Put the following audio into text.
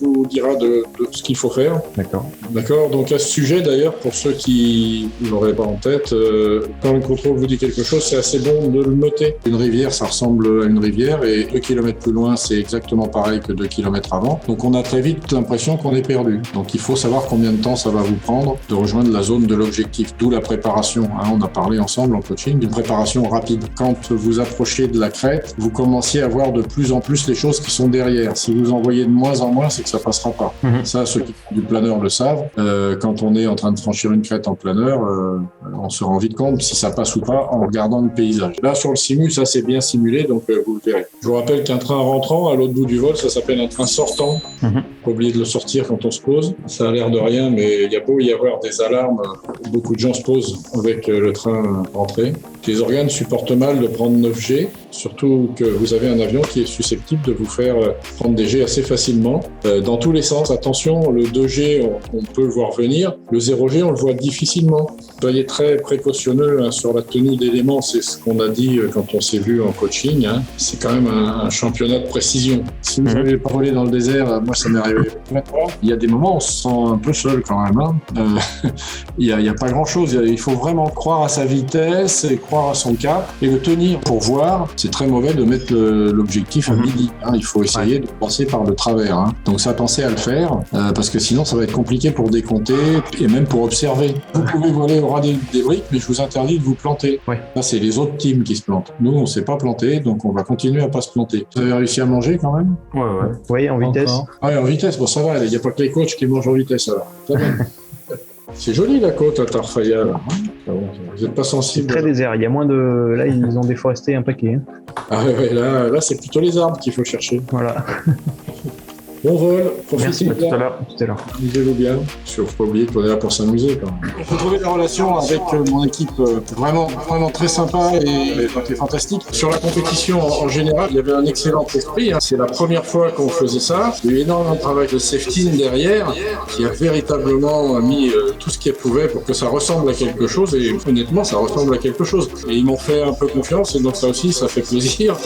vous dira de ce qu'il faut faire. D'accord. Donc à ce sujet, d'ailleurs, pour ceux qui ne l'auraient pas en tête, quand le contrôle vous dit quelque chose, c'est assez bon de le noter. Une rivière, ça ressemble à une rivière, et 2 kilomètres plus loin, c'est exactement pareil que 2 kilomètres avant. Donc on a très vite l'impression qu'on est perdu. Donc il faut savoir combien de temps ça va vous prendre de rejoindre la zone de l'objectif, d'où la préparation. On a parlé ensemble en coaching d'une préparation rapide. Quand vous approchez de la crête, vous commenciez à voir de plus en plus les choses qui sont derrière. Si vous en voyez de moins en moins, c'est que ça passera pas. Ça, ceux qui font du planeur le savent. Quand on est en train de franchir une crête en planeur, on se rend vite compte si ça passe ou pas en regardant le paysage. Là, sur le simu, ça c'est bien simulé, donc vous le verrez. Je vous rappelle qu'un train rentrant à l'autre bout du vol, ça s'appelle un train sortant. Faut pas oublier de le sortir quand on se pose. Ça a l'air de rien, mais il y a beau y avoir des alarmes, beaucoup de gens se posent avec le train rentré. Les organes supportent mal de prendre 9G, surtout que vous avez un avion qui est susceptible de vous faire prendre des G assez facilement, dans tous les sens. Attention, le 2G, on peut le voir venir. Le 0G, on le voit difficilement. Soyez très précautionneux sur la tenue d'éléments. C'est ce qu'on a dit quand on s'est vu en coaching. C'est quand même un championnat de précision. Si vous n'avez pas volé dans le désert, moi ça m'est arrivé. Il y a des moments où on se sent un peu seul quand même. Il y a pas grand-chose. Il faut vraiment croire à sa vitesse et croire à son cap et le tenir pour voir. C'est très mauvais de mettre l'objectif à midi. Il faut essayer de passer par le travers. Donc ça, pensez à le faire parce que sinon ça va être compliqué pour décompter et même pour observer. Vous pouvez voler au ras des briques, mais je vous interdis de vous planter. Là, c'est les autres teams qui se plantent. Nous, on s'est pas planté, donc on va continuer à pas se planter. Vous avez réussi à manger quand même? Oui, en vitesse. En vitesse, bon ça va, il n'y a pas que les coachs qui mangent en vitesse alors. C'est joli la côte à Tarfaya, là. Vous n'êtes pas sensible. C'est très désert, il y a moins de... Là, ils ont déforesté un paquet. Là, c'est plutôt les arbres qu'il faut chercher. Voilà. Bon vol, profitez bien. Tout à l'heure. Amusez-vous bien. Il ne faut pas oublier qu'on est là pour s'amuser quand même. J'ai trouvé des relations avec mon équipe vraiment très sympa et fantastique. Sur la compétition en général, il y avait un excellent esprit. C'est la première fois qu'on faisait ça. Il y a eu énormément de travail de safety derrière qui a véritablement mis tout ce qu'il pouvait pour que ça ressemble à quelque chose. Et honnêtement, ça ressemble à quelque chose. Et ils m'ont fait un peu confiance et donc ça aussi, ça fait plaisir.